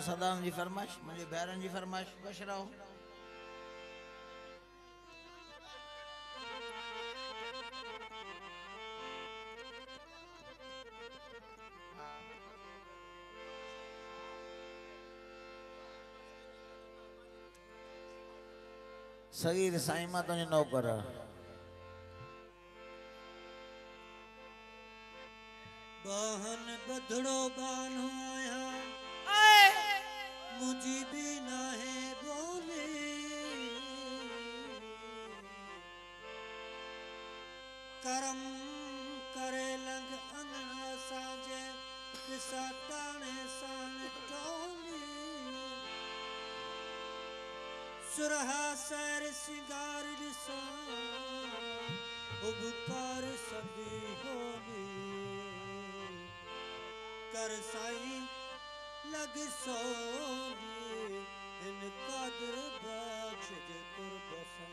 सदाम जी फरमाइश मुझे बैरन जी फरमाइश बश रहो। सगीर साईं मां तुझे नौकर बाहन बधड़ो बानो आया मुझी भी ना है बोले करम करे लंग अंगना साजे पिसा टाणे सान टोली सुरहा सैर सिंगार दिसा उबकार सदी होली कर साई लग सोनी इन कादर बख्श जे कुर्बसा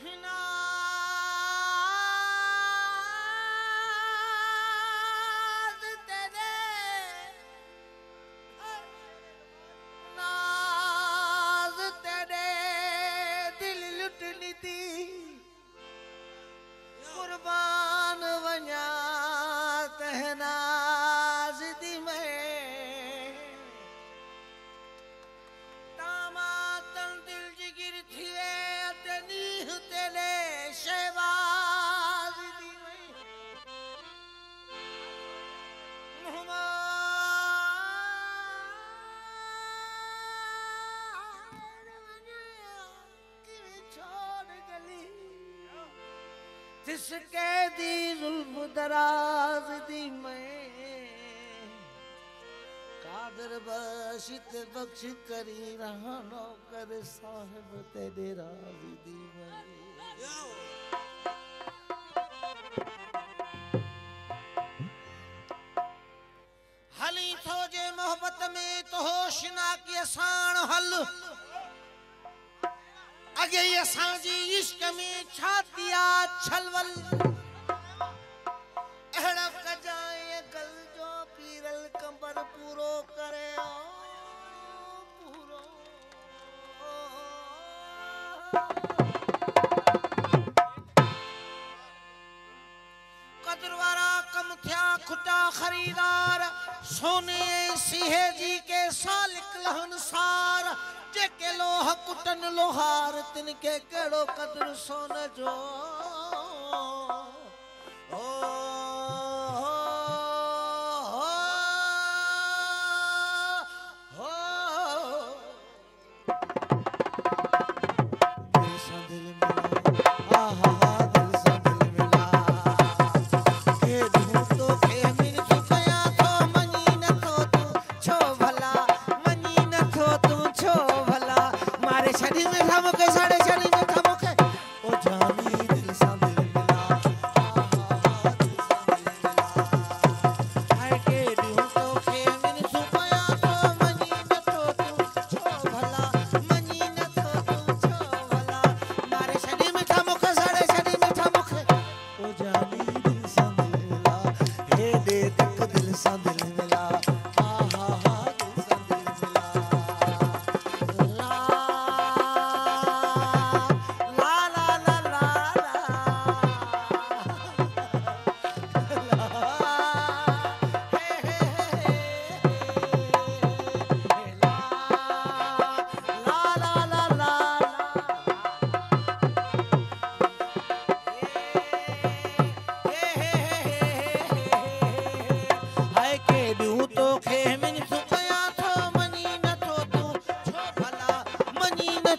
हिना जिसके दी जुल्फ दराज दी मैं कादर बशित बख्श करी रहा नौकर साहिब तेरे राज दी मैं हली थो जे मोहब्बत में तो होश ना की आसान हल अगे ये सांजी इश्क में छातिया छलवल एड़ा कजाए गल जो पीरल कंबर पूरो करे पूरो कदरवारा कम थया खुटा खरीदार सोने सीहे जी के सालिक लहनसार जेके लोह कुटन लोहार तिनके केड़ो कदर सोन जो ओ दिल सा दिल मिला आहा दिल सा दिल मिला के ढूंढ तो के मिल चुकया तो मनी न तो तू छो भला मनी न तो तू छो मारे शरीर में था मुके साढ़े शरीर में था मुके ओ जानी दिल सा दिल मिला हाय के ढूंढ तो के मैंने सुपाया तो मनी न तो तू छो भला मनी न तो तू छो भला मारे शरीर में था मुके साढ़े शरीर में था मुके ओ जानी दिल सा दिल मिला हे दे तक दिल सा दिल मिला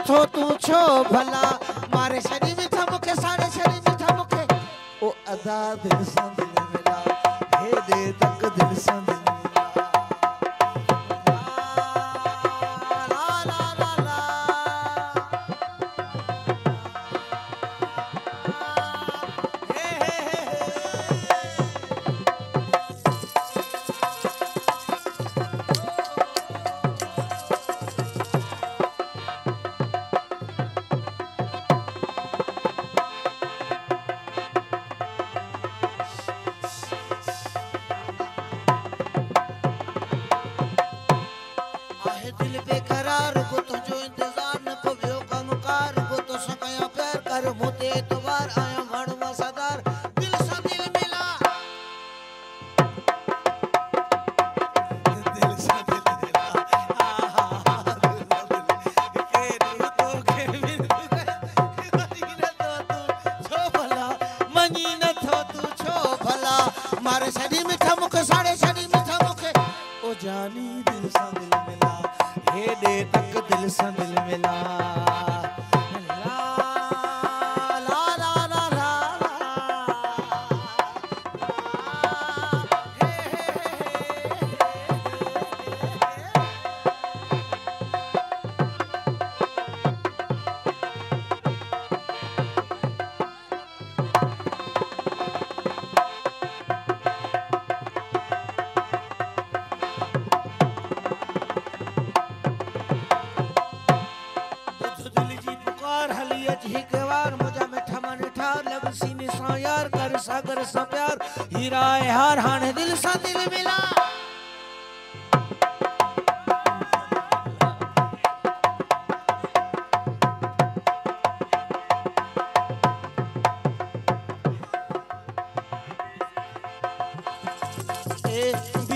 थो तू छो भला मारे शरीर में था मुके सारे शरीर में था मुके ओ अदा दिल सा दिल मिला हे दे तक दिल सा दिल जानी दिल सा दिल मिला, हेॾे तक दिल सा दिल मिला। ला ला ला ला ला सागर सा प्यार हीरा है हार हाने दिल सा दिल मिला। A B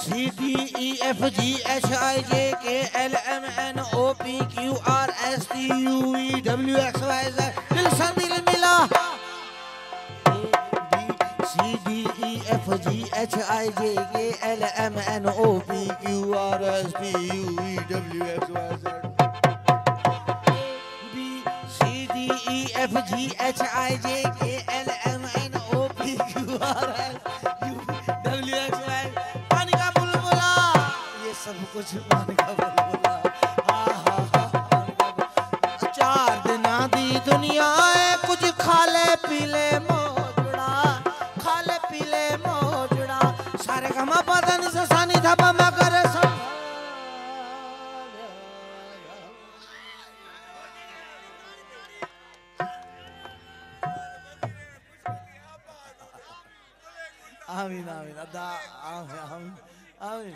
C D E F G H I J K L M N O P Q R S T U V W X Y Z दिल सा दिल मिला। C D E F G H I J K L M N O P Q R S T U V W X Y Z B C D E F G H I J K L M N O P Q R S T U V W X Y Z पानी का बुलबुला, ये सब कुछ पानी का बुलबुला। चार दिन दी दुनिया है कुछ खा ले पी ले कमा पतन से सानी धपा मकर सब आमीन आमीन अदा आमीन आमीन।